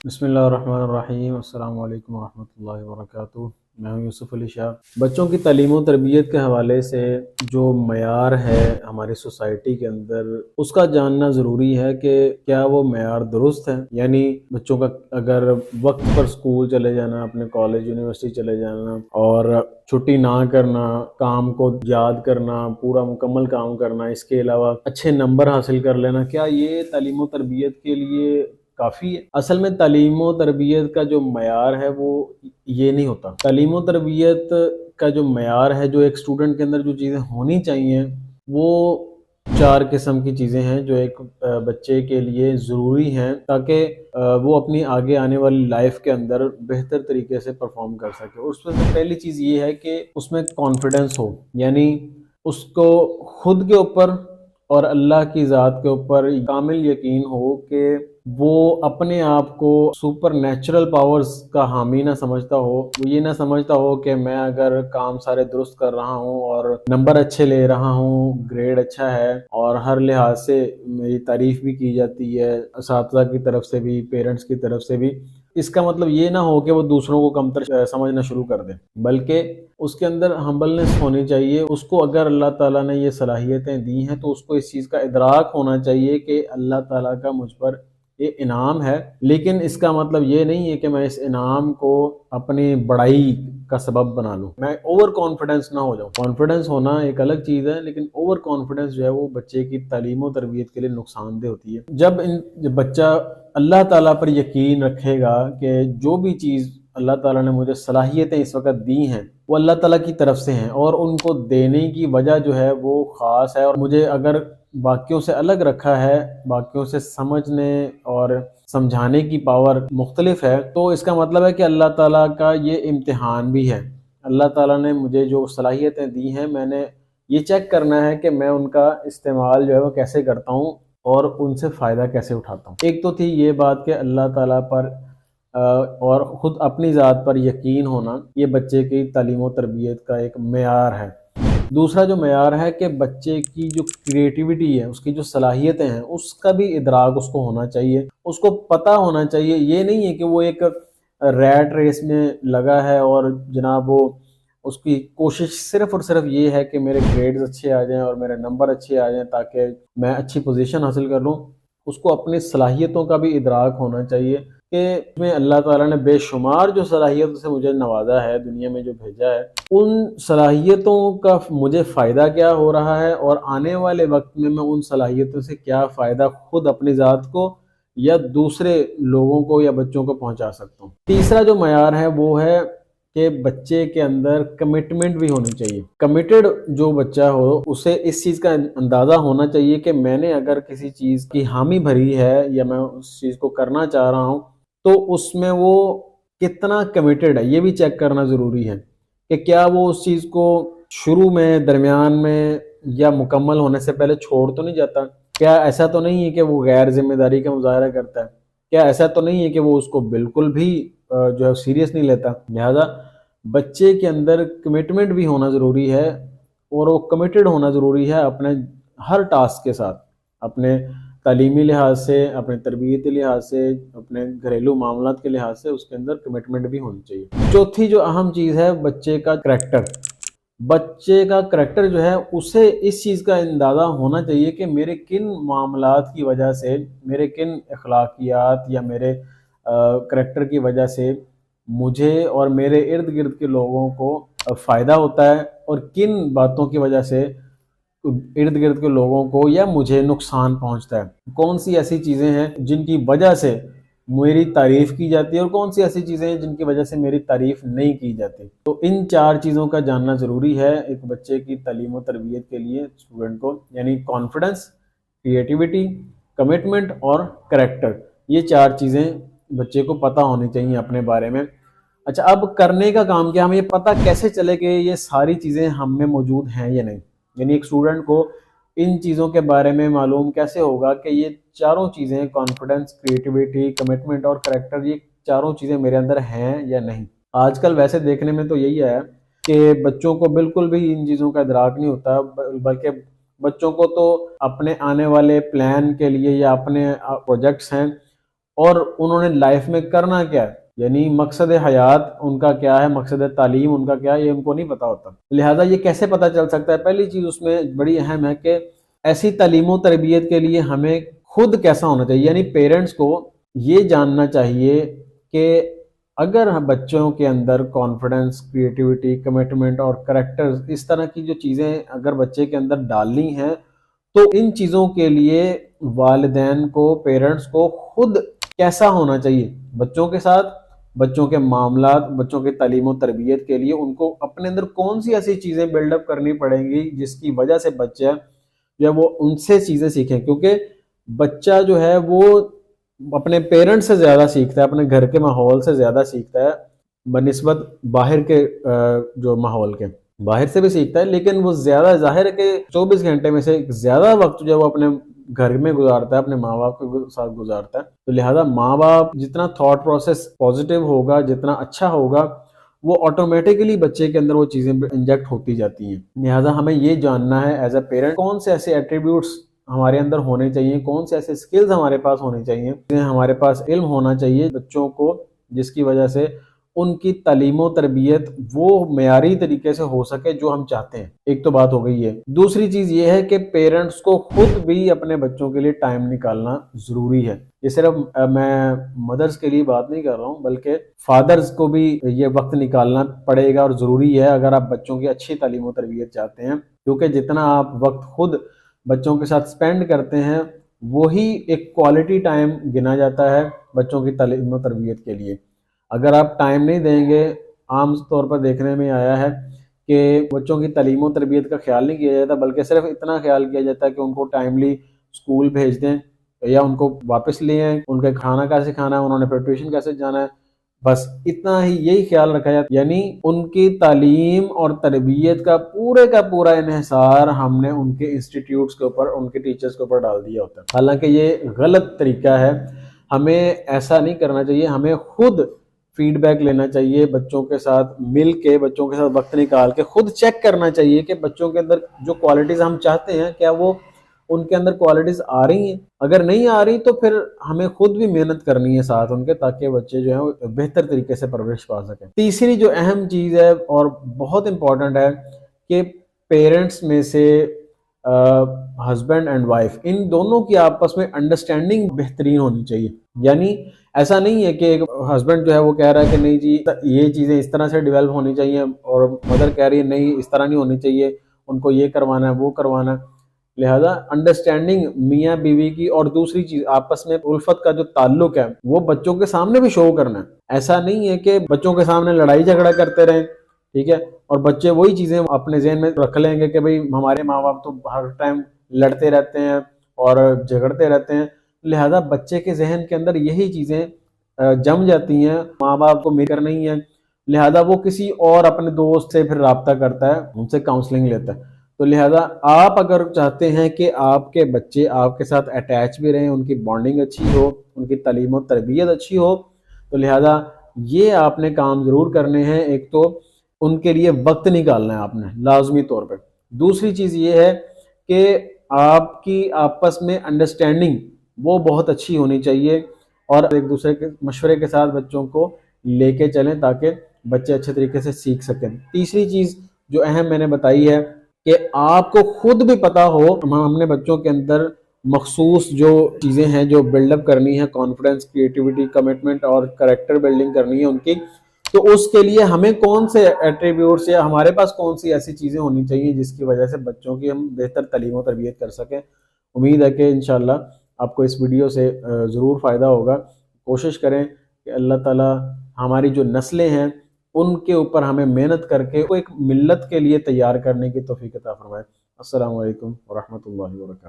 بسم اللہ الرحمن الرحیم، السلام علیکم ورحمۃ اللہ وبرکاتہ۔ میں ہوں یوسف علی شاہ۔ بچوں کی تعلیم و تربیت کے حوالے سے جو معیار ہے ہماری سوسائٹی کے اندر، اس کا جاننا ضروری ہے کہ کیا وہ معیار درست ہے۔ یعنی بچوں کا اگر وقت پر سکول چلے جانا، اپنے کالج یونیورسٹی چلے جانا اور چھٹی نہ کرنا، کام کو یاد کرنا، پورا مکمل کام کرنا، اس کے علاوہ اچھے نمبر حاصل کر لینا، کیا یہ تعلیم و تربیت کے لیے کافی ہے؟ اصل میں تعلیم و تربیت کا جو معیار ہے وہ یہ نہیں ہوتا۔ تعلیم و تربیت کا جو معیار ہے، جو ایک اسٹوڈنٹ کے اندر جو چیزیں ہونی چاہیے، وہ 4 قسم کی چیزیں ہیں جو ایک بچے کے لیے ضروری ہیں تاکہ وہ اپنی آگے آنے والی لائف کے اندر بہتر طریقے سے پرفارم کر سکے۔ اس میں سے پہلی چیز یہ ہے کہ اس میں کانفیڈنس ہو، یعنی اس کو خود کے اوپر اور اللہ کی ذات کے اوپر کامل یقین ہو کہ وہ اپنے آپ کو سپر نیچرل پاورز کا حامی نہ سمجھتا ہو۔ وہ یہ نہ سمجھتا ہو کہ میں اگر کام سارے درست کر رہا ہوں اور نمبر اچھے لے رہا ہوں، گریڈ اچھا ہے اور ہر لحاظ سے میری تعریف بھی کی جاتی ہے، اساتذہ کی طرف سے بھی، پیرنٹس کی طرف سے بھی، اس کا مطلب یہ نہ ہو کہ وہ دوسروں کو کمتر سمجھنا شروع کر دے، بلکہ اس کے اندر ہمبلنس ہونی چاہیے۔ اس کو اگر اللہ تعالیٰ نے یہ صلاحیتیں دی ہیں تو اس کو اس چیز کا ادراک ہونا چاہیے کہ اللہ تعالیٰ کا مجھ پر یہ انعام ہے، لیکن اس کا مطلب یہ نہیں ہے کہ میں اس انعام کو اپنی بڑائی کا سبب بنا لوں، میں اوور کانفیڈنس نہ ہو جاؤں۔ کانفیڈنس ہونا ایک الگ چیز ہے، لیکن اوور کانفیڈنس جو ہے وہ بچے کی تعلیم و تربیت کے لیے نقصان دہ ہوتی ہے۔ جب بچہ اللہ تعالیٰ پر یقین رکھے گا کہ جو بھی چیز اللہ تعالیٰ نے مجھے صلاحیتیں اس وقت دی ہیں وہ اللہ تعالیٰ کی طرف سے ہیں اور ان کو دینے کی وجہ جو ہے وہ خاص ہے، اور مجھے اگر باقیوں سے الگ رکھا ہے، باقیوں سے سمجھنے اور سمجھانے کی پاور مختلف ہے، تو اس کا مطلب ہے کہ اللہ تعالیٰ کا یہ امتحان بھی ہے۔ اللہ تعالیٰ نے مجھے جو صلاحیتیں دی ہیں، میں نے یہ چیک کرنا ہے کہ میں ان کا استعمال جو ہے وہ کیسے کرتا ہوں اور ان سے فائدہ کیسے اٹھاتا ہوں۔ ایک تو تھی یہ بات کہ اللہ تعالیٰ پر اور خود اپنی ذات پر یقین ہونا، یہ بچے کی تعلیم و تربیت کا ایک معیار ہے۔ دوسرا جو معیار ہے کہ بچے کی جو کریٹیوٹی ہے، اس کی جو صلاحیتیں ہیں، اس کا بھی ادراک اس کو ہونا چاہیے، اس کو پتہ ہونا چاہیے۔ یہ نہیں ہے کہ وہ ایک ریٹ ریس میں لگا ہے اور جناب وہ اس کی کوشش صرف اور صرف یہ ہے کہ میرے گریڈز اچھے آ جائیں اور میرے نمبر اچھے آ جائیں تاکہ میں اچھی پوزیشن حاصل کر لوں۔ اس کو اپنی صلاحیتوں کا بھی ادراک ہونا چاہیے کہ میں اللہ تعالیٰ نے بے شمار جو صلاحیتوں سے مجھے نوازا ہے، دنیا میں جو بھیجا ہے، ان صلاحیتوں کا مجھے فائدہ کیا ہو رہا ہے اور آنے والے وقت میں ان صلاحیتوں سے کیا فائدہ خود اپنی ذات کو یا دوسرے لوگوں کو یا بچوں کو پہنچا سکتا ہوں۔ تیسرا جو معیار ہے وہ ہے کہ بچے کے اندر کمٹمنٹ بھی ہونی چاہیے۔ کمیٹڈ جو بچہ ہو، اسے اس چیز کا اندازہ ہونا چاہیے کہ میں نے اگر کسی چیز کی حامی بھری ہے یا میں اس چیز کو کرنا چاہ رہا ہوں تو اس میں وہ کتنا کمیٹڈ ہے، یہ بھی چیک کرنا ضروری ہے کہ کیا وہ اس چیز کو شروع میں، درمیان میں یا مکمل ہونے سے پہلے چھوڑ تو نہیں جاتا۔ کیا ایسا تو نہیں ہے کہ وہ غیر ذمہ داری کا مظاہرہ کرتا ہے؟ کیا ایسا تو نہیں ہے کہ وہ اس کو بالکل بھی جو ہے سیریس نہیں لیتا؟ لہذا بچے کے اندر کمٹمنٹ بھی ہونا ضروری ہے اور وہ کمیٹڈ ہونا ضروری ہے اپنے ہر ٹاسک کے ساتھ، اپنے تعلیمی لحاظ سے، اپنے تربیتی لحاظ سے، اپنے گھریلو معاملات کے لحاظ سے، اس کے اندر کمٹمنٹ بھی ہونی چاہیے۔ چوتھی جو اہم چیز ہے بچے کا کریکٹر۔ بچے کا کریکٹر جو ہے اسے اس چیز کا اندازہ ہونا چاہیے کہ میرے کن معاملات کی وجہ سے، میرے کن اخلاقیات یا میرے کریکٹر کی وجہ سے مجھے اور میرے ارد گرد کے لوگوں کو فائدہ ہوتا ہے اور کن باتوں کی وجہ سے ارد گرد کے لوگوں کو یا مجھے نقصان پہنچتا ہے۔ کون سی ایسی چیزیں ہیں جن کی وجہ سے میری تعریف کی جاتی ہے اور کون سی ایسی چیزیں ہیں جن کی وجہ سے میری تعریف نہیں کی جاتی۔ تو ان 4 چیزوں کا جاننا ضروری ہے ایک بچے کی تعلیم و تربیت کے لیے اسٹوڈنٹ کو، یعنی کانفیڈنس، کریٹیوٹی، کمٹمنٹ اور کریکٹر۔ یہ 4 چیزیں بچے کو پتہ ہونی چاہیے اپنے بارے میں۔ اچھا، اب کرنے کا کام کیا؟ ہمیں یہ پتہ کیسے چلے کہ یہ ساری چیزیں ہم میں موجود ہیں یا نہیں؟ یعنی ایک اسٹوڈنٹ کو ان چیزوں کے بارے میں معلوم کیسے ہوگا کہ یہ 4 چیزیں، کانفیڈنس، کریٹیوٹی، کمٹمنٹ اور کریکٹر، یہ 4 چیزیں میرے اندر ہیں یا نہیں؟ آج کل ویسے دیکھنے میں تو یہی ہے کہ بچوں کو بالکل بھی ان چیزوں کا ادراک نہیں ہوتا، بلکہ بچوں کو تو اپنے آنے والے پلان کے لیے یا اپنے پروجیکٹس ہیں اور انہوں نے لائف میں کرنا کیا ہے، یعنی مقصد حیات ان کا کیا ہے، مقصد تعلیم ان کا کیا ہے، یہ ان کو نہیں پتا ہوتا۔ لہٰذا یہ کیسے پتہ چل سکتا ہے؟ پہلی چیز اس میں بڑی اہم ہے کہ ایسی تعلیم و تربیت کے لیے ہمیں خود کیسا ہونا چاہیے، یعنی پیرنٹس کو یہ جاننا چاہیے کہ اگر بچوں کے اندر کانفیڈنس، کریٹیوٹی، کمٹمنٹ اور کریکٹر، اس طرح کی جو چیزیں اگر بچے کے اندر ڈالنی ہیں تو ان چیزوں کے لیے والدین کو، پیرنٹس کو خود کیسا ہونا چاہیے بچوں کے ساتھ، بچوں کے معاملات، بچوں کے تعلیم و تربیت کے لیے ان کو اپنے اندر کون سی ایسی چیزیں بلڈ اپ کرنی پڑیں گی جس کی وجہ سے بچہ جو ہے وہ ان سے چیزیں سیکھیں، کیونکہ بچہ جو ہے وہ اپنے پیرنٹ سے زیادہ سیکھتا ہے، اپنے گھر کے ماحول سے زیادہ سیکھتا ہے بنسبت باہر کے جو ماحول کے، باہر سے بھی سیکھتا ہے لیکن وہ زیادہ ظاہر ہے کہ 24 گھنٹے میں سے زیادہ وقت جو ہے وہ اپنے گھر میں گزارتا ہے، اپنے ماں باپ کے ساتھ گزارتا ہے۔ تو لہٰذا ماں باپ جتنا تھاٹ پروسیس پازیٹیو ہوگا، جتنا اچھا ہوگا، وہ آٹومیٹکلی بچے کے اندر وہ چیزیں انجیکٹ ہوتی جاتی ہیں۔ لہٰذا ہمیں یہ جاننا ہے ایز اے پیرنٹ کون سے ایسے ایٹریبیوٹس ہمارے اندر ہونے چاہیے، کون سے ایسے سکلز ہمارے پاس ہونے چاہیے، ہمارے پاس علم ہونا چاہیے بچوں کو، جس کی وجہ سے ان کی تعلیم و تربیت وہ معیاری طریقے سے ہو سکے جو ہم چاہتے ہیں۔ ایک تو بات ہو گئی ہے۔ دوسری چیز یہ ہے کہ پیرنٹس کو خود بھی اپنے بچوں کے لیے ٹائم نکالنا ضروری ہے۔ یہ صرف میں مدرس کے لیے بات نہیں کر رہا ہوں، بلکہ فادرز کو بھی یہ وقت نکالنا پڑے گا اور ضروری ہے اگر آپ بچوں کی اچھی تعلیم و تربیت چاہتے ہیں، کیونکہ جتنا آپ وقت خود بچوں کے ساتھ سپینڈ کرتے ہیں وہی ایک کوالٹی ٹائم گنا جاتا ہے بچوں کی تعلیم و تربیت کے لیے۔ اگر آپ ٹائم نہیں دیں گے، عام طور پر دیکھنے میں آیا ہے کہ بچوں کی تعلیم و تربیت کا خیال نہیں کیا جاتا، بلکہ صرف اتنا خیال کیا جاتا ہے کہ ان کو ٹائملی اسکول بھیج دیں یا ان کو واپس لے آئیں، ان کے کھانا کیسے کھانا ہے، انہوں نے پھر ٹیوشن کیسے جانا ہے، بس اتنا ہی، یہی خیال رکھا جاتا ہے۔ یعنی ان کی تعلیم اور تربیت کا پورا انحصار ہم نے ان کے انسٹیٹیوٹس کے اوپر، ان کے ٹیچرز کے اوپر ڈال دیا ہوتا ہے، حالانکہ یہ غلط طریقہ ہے۔ ہمیں ایسا نہیں کرنا چاہیے، ہمیں خود فیڈ بیک لینا چاہیے، بچوں کے ساتھ مل کے، بچوں کے ساتھ وقت نکال کے خود چیک کرنا چاہیے کہ بچوں کے اندر جو کوالٹیز ہم چاہتے ہیں کیا وہ ان کے اندر کوالٹیز آ رہی ہیں۔ اگر نہیں آ رہی تو پھر ہمیں خود بھی محنت کرنی ہے ساتھ ان کے، تاکہ بچے جو ہیں بہتر طریقے سے پرورش پا سکیں۔ تیسری جو اہم چیز ہے اور بہت امپورٹنٹ ہے کہ پیرنٹس میں سے ہسبینڈ اینڈ وائف، ان دونوں کی آپس میں انڈرسٹینڈنگ بہترین ہونی چاہیے۔ یعنی ایسا نہیں ہے کہ ایک ہسبینڈ جو ہے وہ کہہ رہا ہے کہ نہیں جی یہ چیزیں اس طرح سے ڈیولپ ہونی چاہیے، اور مدر کہہ رہی ہے نہیں اس طرح نہیں ہونی چاہیے، ان کو یہ کروانا ہے وہ کروانا ہے۔ لہذا انڈرسٹینڈنگ میاں بیوی کی، اور دوسری چیز آپس میں الفت کا جو تعلق ہے وہ بچوں کے سامنے بھی شو کرنا ہے۔ ایسا نہیں ہے کہ بچوں کے سامنے لڑائی جھگڑا کرتے رہیں، ٹھیک ہے، اور بچے وہی چیزیں اپنے ذہن میں رکھ لیں گے کہ بھئی ہمارے ماں باپ تو ہر ٹائم لڑتے رہتے ہیں اور جھگڑتے رہتے ہیں۔ لہذا بچے کے ذہن کے اندر یہی چیزیں جم جاتی ہیں، ماں باپ کو مل کر نہیں ہے، لہذا وہ کسی اور اپنے دوست سے پھر رابطہ کرتا ہے، ان سے کاؤنسلنگ لیتا ہے۔ تو لہذا آپ اگر چاہتے ہیں کہ آپ کے بچے آپ کے ساتھ اٹیچ بھی رہیں، ان کی بانڈنگ اچھی ہو، ان کی تعلیم و تربیت اچھی ہو، تو لہذا یہ آپ نے کام ضرور کرنے ہیں۔ ایک تو ان کے لیے وقت نکالنا ہے آپ نے لازمی طور پہ۔ دوسری چیز یہ ہے کہ آپ کی آپس میں انڈرسٹینڈنگ وہ بہت اچھی ہونی چاہیے، اور ایک دوسرے کے مشورے کے ساتھ بچوں کو لے کے چلیں تاکہ بچے اچھے طریقے سے سیکھ سکیں۔ تیسری چیز جو اہم میں نے بتائی ہے کہ آپ کو خود بھی پتا ہو، ہم نے بچوں کے اندر مخصوص جو چیزیں ہیں جو بلڈ اپ کرنی ہے، کانفیڈنس، کریٹیوٹی، کمٹمنٹ اور کریکٹر بلڈنگ کرنی ہے ان کی، تو اس کے لیے ہمیں کون سے ایٹریبیوٹس یا ہمارے پاس کون سی ایسی چیزیں ہونی چاہیے جس کی وجہ سے بچوں کی ہم بہتر تعلیم و تربیت کر سکیں۔ امید ہے کہ انشاءاللہ آپ کو اس ویڈیو سے ضرور فائدہ ہوگا۔ کوشش کریں کہ اللہ تعالی ہماری جو نسلیں ہیں ان کے اوپر ہمیں محنت کر کے ایک ملت کے لیے تیار کرنے کی توفیق عطا فرمائے۔ السلام علیکم ورحمۃ اللہ وبرکاتہ۔